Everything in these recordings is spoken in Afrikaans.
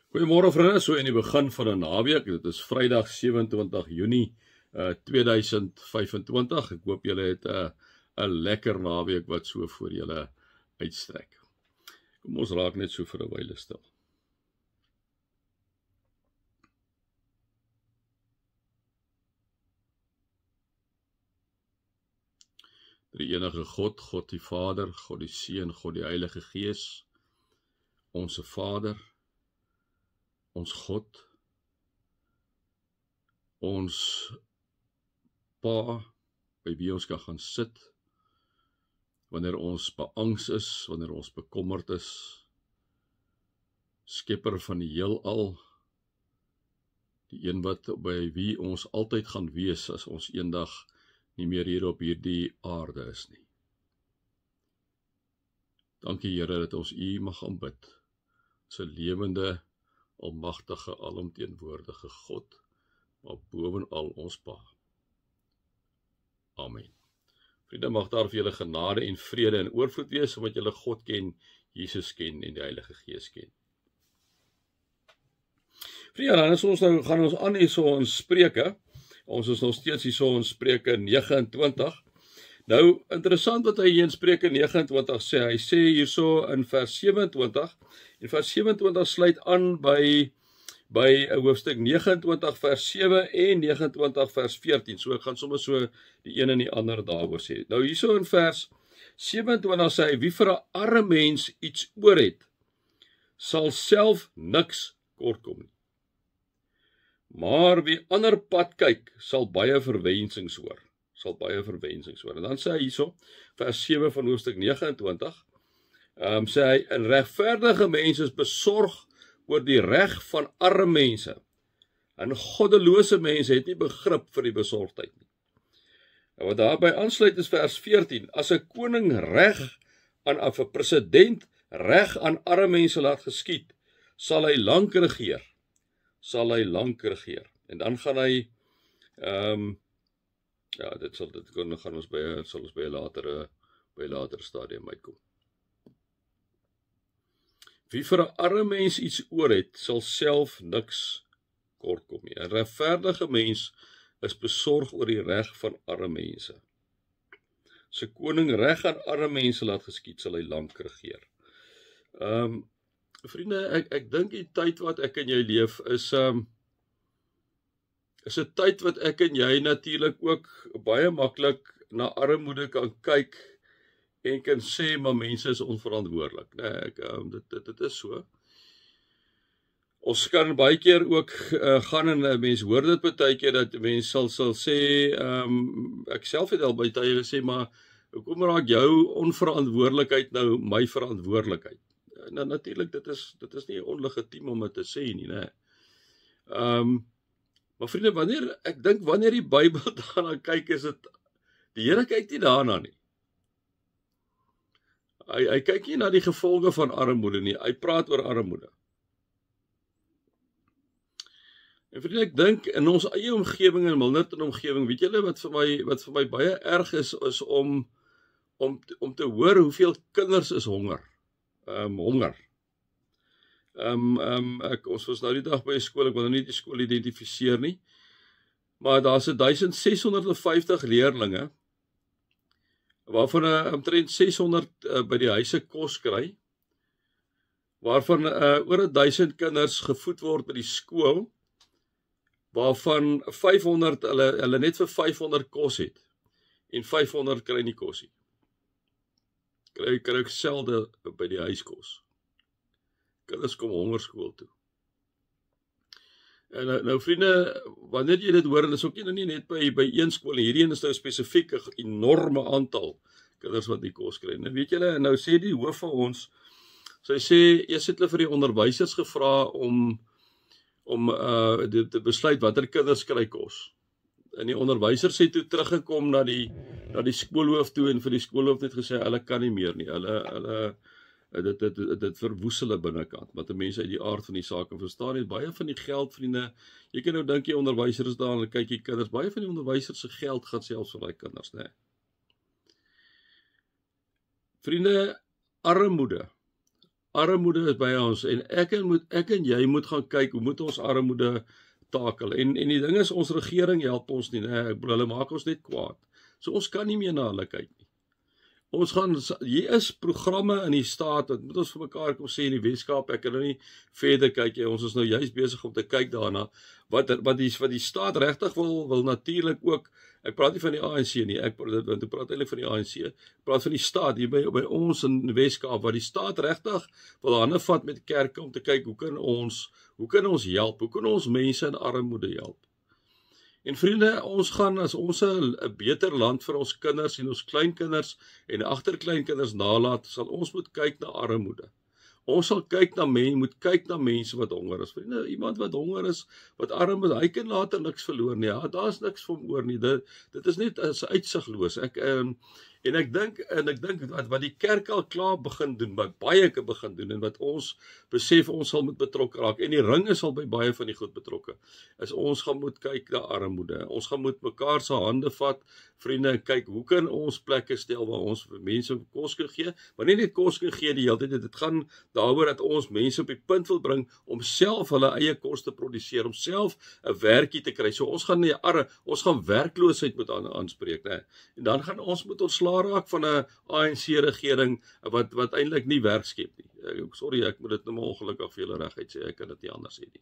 Goeiemôre vriende, so in die begin van 'n naweek. Dit is Vrydag 27 Junie 2025. Ek hoop julle het 'n lekker naweek wat so voor julle uitstrek. Kom ons raak net so vir 'n wyle stil. Die enige God, God die Vader, God die Seun, God die Heilige Gees, onsse Vader, ons God, ons Pa, by wie ons kan gaan sit, wanneer ons beangs is, wanneer ons bekommerd is, Skepper van die heelal, die een wat by wie ons altyd gaan wees, as ons eendag nie meer hier op hierdie aarde is nie. Dankie Here, dat ons U mag aanbid, as 'n lewende, almagtige, alomteenwoordige God, maar bovenal ons Pa. Amen. Vriende, mag daar vir julle genade en vrede en oorvloed wees, omdat julle God ken, Jesus ken en die Heilige Gees ken. Vriende, dan is ons nou, gaan ons aan hierso in Spreuke. Ons is nog steeds hierso in Spreuke 29. Nou, interessant wat hy hier in Spreuke 29 sê. Hy sê hierso in vers 27, en vers 27 sluit aan by hoofstuk 29 vers 7 en 29 vers 14. So ek gaan sommer so die een en die ander daaroor sê. Nou hierso in vers 27 sê hy, wie vir 'n arme mens iets oor het, sal self niks kortkom nie. Maar wie ander pad kyk, sal baie verwensings hoor. En dan sê hy hierso, vers 7 van hoofstuk 29, sê hy, 'n regverdige mens is besorg oor die reg van arme mense. En goddelose mense het nie begrip vir die besorgdheid nie. En wat daarby aansluit is vers 14, as 'n koning of 'n president reg aan arme mense laat geskied, sal hy lank regeer. En dan gaan hy, ja, sal ons by 'n later stadium uitkom. Wie vir 'n arme mens iets oor het, sal self niks kortkom nie. 'n regverdige mens is besorg oor die reg van arme mense. As 'n koning reg aan arme mense laat geskied, sal hy lank regeer. Vriende, ek dink die tyd wat ek en jy leef is 'n tyd wat ek en jy natuurlik ook baie maklik na armoede kan kyk en kan sê, maar mense is onverantwoordelik. Nee, dit is so. Ons kan baie keer ook gaan en mense hoor dit baie keer dat mense sal sê, ek self het al baie tye gesê, maar hoekom raak jou onverantwoordelikheid nou my verantwoordelikheid? Nou natuurlik, dit is nie onlegitiem om dit te sê nie, né? Maar vriende, wanneer die Bybel daarna kyk, is dit, die Here kyk nie daarna nie. Hy kyk nie na die gevolge van armoede nie, hy praat oor armoede. En vriende, ek dink in ons eie omgewing, in Milnerton omgewing, weet julle wat vir my baie erg is om te hoor hoeveel kinders is honger. Ons was nou die dag by 'n skool, ek wil nou nie die skool identifiseer nie, maar daar's 1650 leerlinge, waarvan omtrent 600 by die huise kos kry, waarvan oor 1000 kinders gevoed word by die skool, waarvan 500, hulle net vir 500 kos het, en 500 kry nie kos nie. Kry ek selde by die huiskos. Kinders kom hongerskool toe. En nou vriende, wanneer jy dit hoor, en dis ook nie net by een skool, hierdie een is nou spesifiek 'n enorme aantal kinders wat nie kos kry. Nou weet julle, nou sê die hoof van ons, sy sê, eers het hulle vir die onderwysers gevra om te besluit watter kinders kry kos. En die onderwysers het toe teruggekom na die skoolhoof toe en vir die skoolhoof net gesê, hulle kan nie meer nie, dit verwoes hulle binnekant, want die mense uit die aard van die saak verstaan het, baie van die geld, vriende, jy kan nou dink jy onderwysers daar, en kyk jy kinders, baie van die onderwysers se geld gaan selfs vir die kinders, né? Vriende, armoede Armoede is by ons en ek en jy moet gaan kyk hoe moet ons armoede takel. En die ding is ons regering help ons nie, nee, ek bedoel hulle maak ons net kwaad. So ons kan nie meer na hulle kyk nie. Ons gaan, hier is programme in die staat, wat moet ons vir mekaar kom sê in die Weskaap, ek kan nou nie verder kyk, ons is nou juist besig om te kyk daarna, wat die staat regtig wil natuurlik ook, ek praat nie van die ANC nie, ek praat eintlik van die ANC, ek praat van die staat, hier by ons in die Weskaap, wat die staat regtig wil hande vat met kerke om te kyk, hoe kan ons help, hoe kan ons mense in armoede help? En vriende, ons gaan, as ons 'n beter land vir ons kinders en ons kleinkinders en agterkleinkinders nalaat, sal ons moet kyk na armoede. Ons sal moet kyk na mense wat honger is. Vriende, iemand wat honger is, wat arm is, hy kan later niks verloor nie. Ja, daar is niks vir hom oor nie. Dit is net as uitsigloos. En ek dink wat die kerk al klaar begin doen, wat baie begin doen, en wat ons besef ons sal moet betrokke raak, en die ringe sal by baie van die goed betrokke, is ons gaan moet kyk na armoede. Ons gaan moet mekaar se hande vat, vriende, kyk, hoe kan ons plekke stel waar ons mense kos kan gee, maar nie net kos kan gee die hele tyd, dit gaan daaroor dat ons mense op die punt wil bring, om self hulle eie kos te produseer, om self 'n werkie te kry. So ons gaan werkloosheid moet aanspreek, né? En dan gaan ons moet ontslaa raak van 'n ANC regering wat eintlik nie werk skep nie. Sorry, ek moet dit nou maar ongelukkig vir julle reguit sê, ek kan dit nie anders sê nie.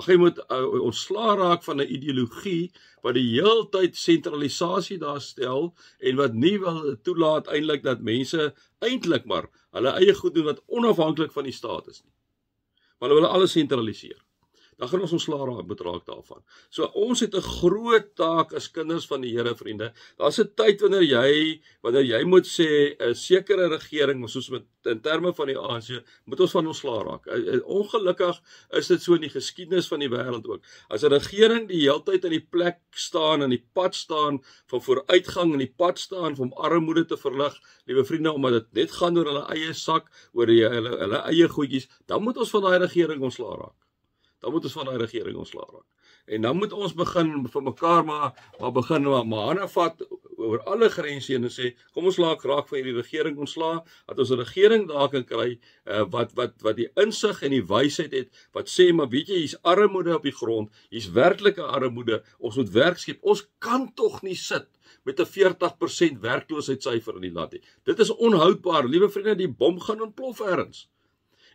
Jy moet ontslaa raak van 'n ideologie wat die heeltyd sentralisasie daar stel en wat nie wil toelaat eintlik dat mense eintlik maar hulle eie goed doen wat onafhanklik van die staat is nie. Maar hulle wil alles sentraliseer. Dan gaan ons ontslaa raak daarvan. So ons het 'n groot taak as kinders van die Here, vriende. Daar's 'n tyd wanneer jy moet sê 'n sekere regering, soos in terme van die ANC, moet ons van ontslaa raak. Ongelukkig is dit so in die geskiedenis van die wêreld ook. As 'n regering die heeltyd in die plek staan, in die pad staan van vooruitgang, in die pad staan om armoede te verlig, liewe vriende, omdat dit net gaan oor hulle eie sak, oor hulle eie goedjies, dan moet ons van daai regering ontslaa raak. En dan moet ons begin vir mekaar maar hande vat oor alle grense en sê, kom ons raak van hierdie regering ontslaa, dat ons 'n regering daar kan kry, wat die insig en die wysheid het, wat sê, maar weet jy, hier's armoede op die grond, hier's werklike armoede, ons moet werk skep, ons kan tog nie sit met 'n 40% werkloosheidssyfer in die land nie. Dit is onhoudbaar, liewe vriende, die bom gaan ontplof ergens.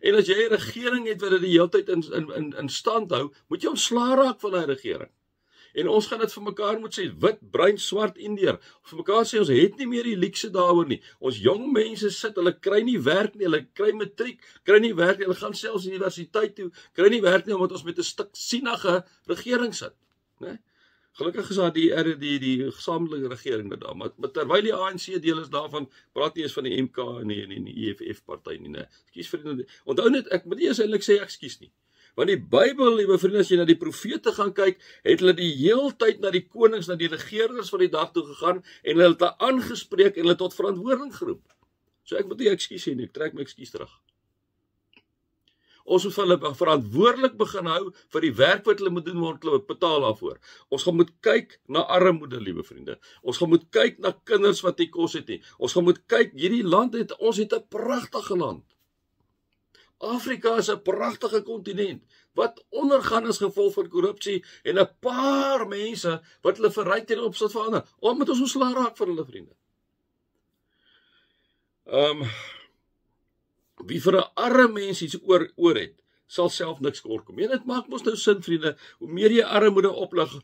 En as jy 'n regering het wat dit die hele tyd in stand hou, moet jy ontslaa raak van daai regering. En ons gaan dit vir mekaar moet sê, wit, bruin, swart, Indeer. Vir mekaar sê, ons het nie meer die luukse daaroor nie. Ons jong mense sit, hulle kry nie werk nie, hulle kry matriek, kry nie werk nie, hulle gaan selfs universiteit toe, kry nie werk nie, omdat ons met 'n stuk sienige regering sit. Né? Gelukkig is daar die gesamentlike regering daar, maar terwyl die ANC deel is daarvan, praat nie eens van die MK en die EFF party nie, né? Ekskuus vriende. Onthou net, ek moet nie eens eintlik sê ekskuus nie. Want die Bybel, liewe vriende, as jy na die profete gaan kyk, het hulle die heeltyd na die konings, na die regerders van die dag toe gegaan en hulle het hulle aangespreek en hulle tot verantwoording geroep. So ek moet nie ekskuus sê nie, ek trek my ekskuus terug. Ons moet hulle verantwoordelik begin hou vir die werk wat hulle moet doen, want hulle betaal daarvoor. Ons gaan moet kyk na armoede, liewe vriende. Ons gaan moet kyk na kinders wat nie kos het nie. Ons gaan moet kyk, ons het 'n pragtige land. Afrika is 'n pragtige kontinent, wat ondergaan as gevolg van korrupsie en 'n paar mense wat hulle verryk ten opsigte van ander. Moet ons ontslaa raak van hulle, vriende. Wie vir 'n arme mens iets oor het, sal self niks kort kom. En dit maak mos nou sin, vriende, hoe meer jy armoede oplig,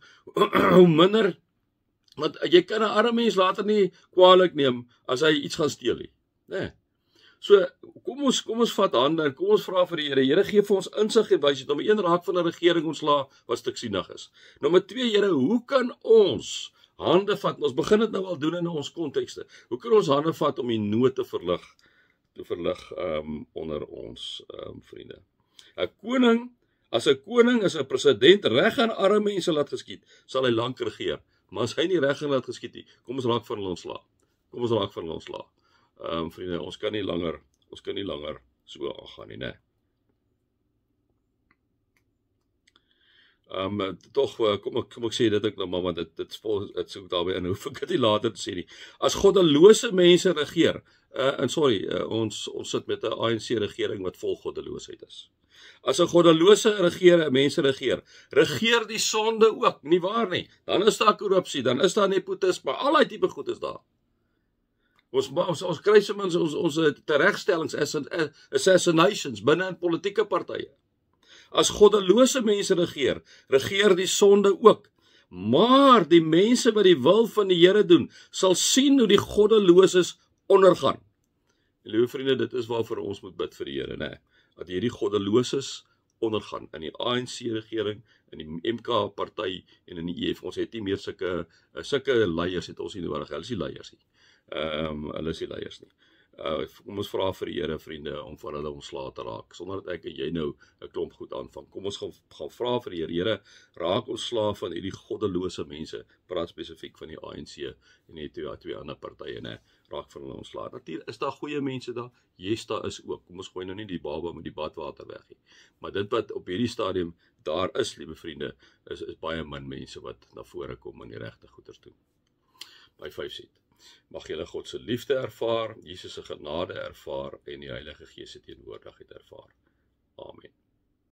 hoe minder, want jy kan 'n arme mens later nie kwaadlik neem as hy iets gaan steel nie. Nee. So, kom ons vat hande en kom ons vra vir die Here. Here, gee vir ons insig en wysheid. Nommer 1, raak van 'n regering ontslaa wat stiksienig is. Nommer 2, Here, hoe kan ons hande vat? Ons begin dit nou al doen in ons kontekste. Hoe kan ons hande vat om die nood te verlig onder ons vriende? 'n koning, as 'n koning is 'n president reg aan arme mense laat geskied, sal hy lank regeer. Maar as hy nie reg laat geskied nie, kom ons raak van hulle ontslaa. Vriende, ons kan nie langer so aangaan nie, né? Tog, kom ek sê dit ek nou maar, want dit soek daarby in, hoef ek dit nie later te sê nie. As goddelose mense regeer, ons sit met 'n ANC regering wat vol goddeloosheid is. As 'n goddelose mense regeer die sonde ook, nie waar nie. Dan is daar korrupsie, dan is daar nepotisme, al die tipe goed is daar. Ons kry soms ons teregstellings, assassinations binne in politieke partye. As goddelose mense regeer die sonde ook. Maar die mense wat die wil van die Here doen, sal sien hoe die goddeloses ondergaan. Liewe vriende, dit is waarvoor ons moet bid vir die Here, né? Dat hierdie goddeloses ondergaan in die ANC regering, in die MK party en in die EF. Ons het nie meer sulke leiers het ons nie nodig. Hulle is nie leiers nie. Hulle is nie leiers nie. Kom ons vra vir die Here, vriende, om van hulle ontslae te raak, sonder dat ek en jy nou 'n klomp goed aanvang. Kom ons gaan vra vir die Here, Here, raak ontslae van hierdie goddelose mense, praat spesifiek van die ANC en die twee ander partye, né? Raak van hulle ontslae. Natuurlik is daar goeie mense daar, yes, daar is ook. Kom ons gooi nou nie die baba met die badwater weg nie. Maar dit wat op hierdie stadium daar is, liewe vriende, is baie min mense wat na vore kom en die regte goeders doen. By 5 sê. Mag julle God se liefde ervaar, Jesus se genade ervaar en die Heilige Gees se teenwoordigheid ervaar. Amen.